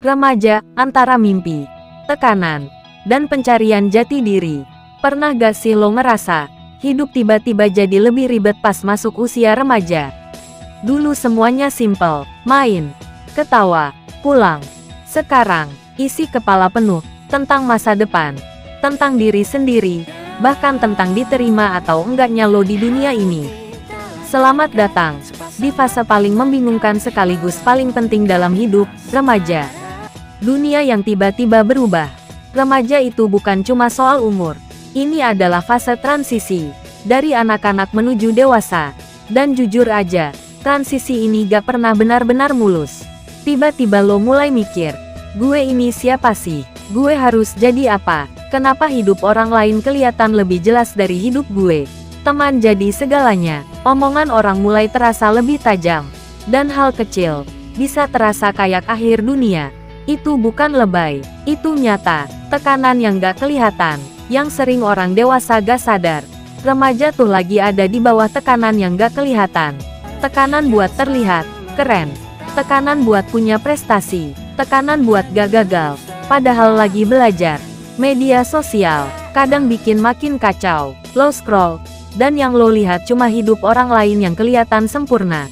Remaja, antara mimpi, tekanan, dan pencarian jati diri. Pernah gak sih lo ngerasa, hidup tiba-tiba jadi lebih ribet pas masuk usia remaja? Dulu semuanya simple, main, ketawa, pulang. Sekarang, isi kepala penuh, tentang masa depan, tentang diri sendiri, bahkan tentang diterima atau enggaknya lo di dunia ini. Selamat datang, di fase paling membingungkan sekaligus paling penting dalam hidup, remaja. Dunia yang tiba-tiba berubah. Remaja itu bukan cuma soal umur. Ini adalah fase transisi, dari anak-anak menuju dewasa. Dan jujur aja, transisi ini gak pernah benar-benar mulus. Tiba-tiba lo mulai mikir, gue ini siapa sih? Gue harus jadi apa? Kenapa hidup orang lain kelihatan lebih jelas dari hidup gue? Teman jadi segalanya, omongan orang mulai terasa lebih tajam. Dan hal kecil, bisa terasa kayak akhir dunia. Itu bukan lebay, itu nyata, tekanan yang gak kelihatan, yang sering orang dewasa gak sadar. Remaja tuh lagi ada di bawah tekanan yang gak kelihatan. Tekanan buat terlihat keren, tekanan buat punya prestasi, tekanan buat gak gagal, padahal lagi belajar. Media sosial kadang bikin makin kacau, lo scroll, dan yang lo lihat cuma hidup orang lain yang kelihatan sempurna.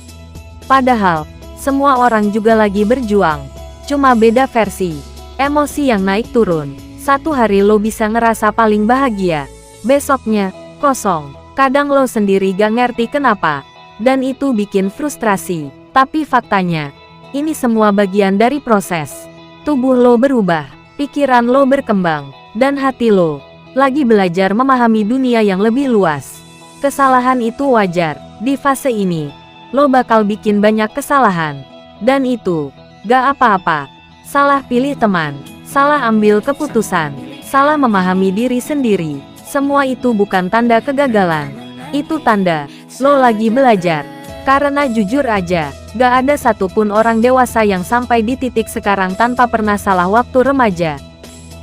Padahal, semua orang juga lagi berjuang. Cuma beda versi. Emosi yang naik turun. Satu hari lo bisa ngerasa paling bahagia. Besoknya, kosong. Kadang lo sendiri gak ngerti kenapa. Dan itu bikin frustrasi. Tapi faktanya, ini semua bagian dari proses. Tubuh lo berubah. Pikiran lo berkembang. Dan hati lo lagi belajar memahami dunia yang lebih luas. Kesalahan itu wajar. Di fase ini, lo bakal bikin banyak kesalahan. Dan itu gak apa-apa. Salah pilih teman, salah ambil keputusan, salah memahami diri sendiri. Semua itu bukan tanda kegagalan. Itu tanda lo lagi belajar. Karena jujur aja, gak ada satupun orang dewasa yang sampai di titik sekarang tanpa pernah salah waktu remaja.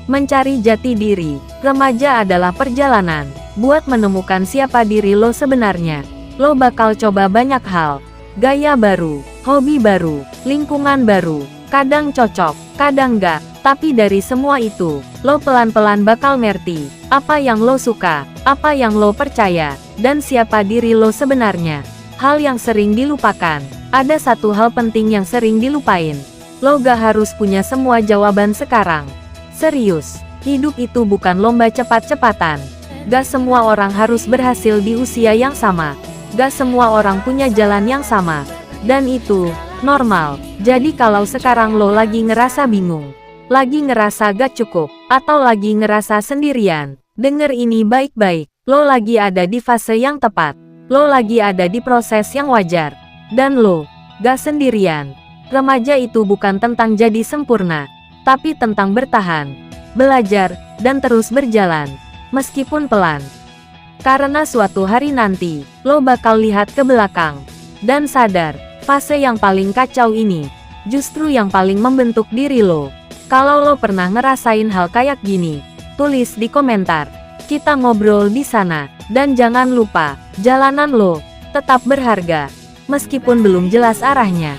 Mencari jati diri. Remaja adalah perjalanan buat menemukan siapa diri lo sebenarnya. Lo bakal coba banyak hal. Gaya baru, hobi baru, lingkungan baru, kadang cocok, kadang enggak, tapi dari semua itu, lo pelan-pelan bakal ngerti, apa yang lo suka, apa yang lo percaya, dan siapa diri lo sebenarnya. Hal yang sering dilupakan, ada satu hal penting yang sering dilupain, lo gak harus punya semua jawaban sekarang. Serius, hidup itu bukan lomba cepat-cepatan, gak semua orang harus berhasil di usia yang sama. Gak semua orang punya jalan yang sama. Dan itu normal. Jadi kalau sekarang lo lagi ngerasa bingung, lagi ngerasa gak cukup, atau lagi ngerasa sendirian, denger ini baik-baik. Lo lagi ada di fase yang tepat. Lo lagi ada di proses yang wajar. Dan lo gak sendirian. Remaja itu bukan tentang jadi sempurna, tapi tentang bertahan, belajar, dan terus berjalan, meskipun pelan. Karena suatu hari nanti, lo bakal lihat ke belakang, dan sadar, fase yang paling kacau ini, justru yang paling membentuk diri lo. Kalau lo pernah ngerasain hal kayak gini, tulis di komentar. Kita ngobrol di sana, dan jangan lupa, jalanan lo tetap berharga, meskipun belum jelas arahnya.